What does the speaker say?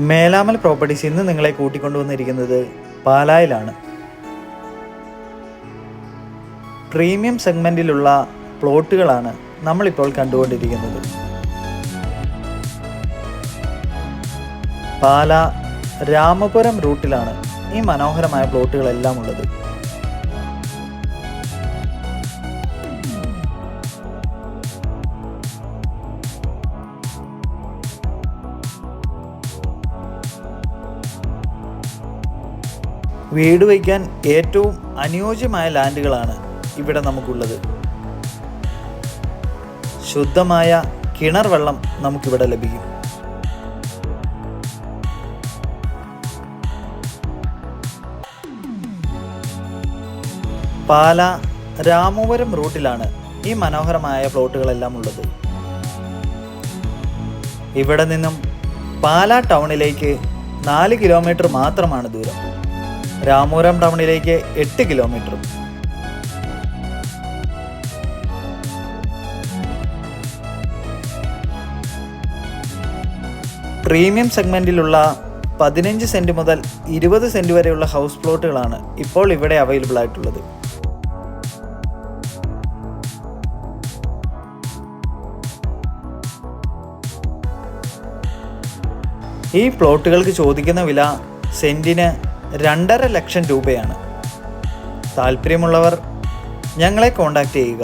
മേലാമൽ properties ഇന്ന് നിങ്ങളെ കൂട്ടിക്കൊണ്ടുവന്നിരിക്കുന്നത് പാലായിലാണ്. Premium സെഗ്മെൻറ്റിലുള്ള പ്ലോട്ടുകളാണ് നമ്മളിപ്പോൾ കണ്ടുകൊണ്ടിരിക്കുന്നത്. പാല രാമപുരം റൂട്ടിലാണ് ഈ മനോഹരമായ പ്ലോട്ടുകളെല്ലാം ഉള്ളത്. വീട് വയ്ക്കാൻ ഏറ്റവും അനുയോജ്യമായ ലാൻഡുകളാണ് ഇവിടെ നമുക്കുള്ളത്. ശുദ്ധമായ കിണർ വെള്ളം നമുക്കിവിടെ ലഭിക്കും. പാല രാമപുരം റൂട്ടിലാണ് ഈ മനോഹരമായ പ്ലോട്ടുകളെല്ലാം ഉള്ളത്. ഇവിടെ നിന്നും പാല ടൗണിലേക്ക് 4 കിലോമീറ്റർ മാത്രമാണ് ദൂരം. രാമപുരം ടൗണിലേക്ക് 8 കിലോമീറ്ററും. പ്രീമിയം സെഗ്മെൻറ്റിലുള്ള 15 സെൻറ്റ് മുതൽ 20 സെൻറ്റ് വരെയുള്ള ഹൗസ് പ്ലോട്ടുകളാണ് ഇപ്പോൾ ഇവിടെ അവൈലബിൾ ആയിട്ടുള്ളത്. ഈ പ്ലോട്ടുകൾക്ക് ചോദിക്കുന്ന വില സെൻറ്റിന് 2.5 ലക്ഷം രൂപയാണ്. താല്പര്യമുള്ളവർ ഞങ്ങളെ കോൺടാക്റ്റ് ചെയ്യുക.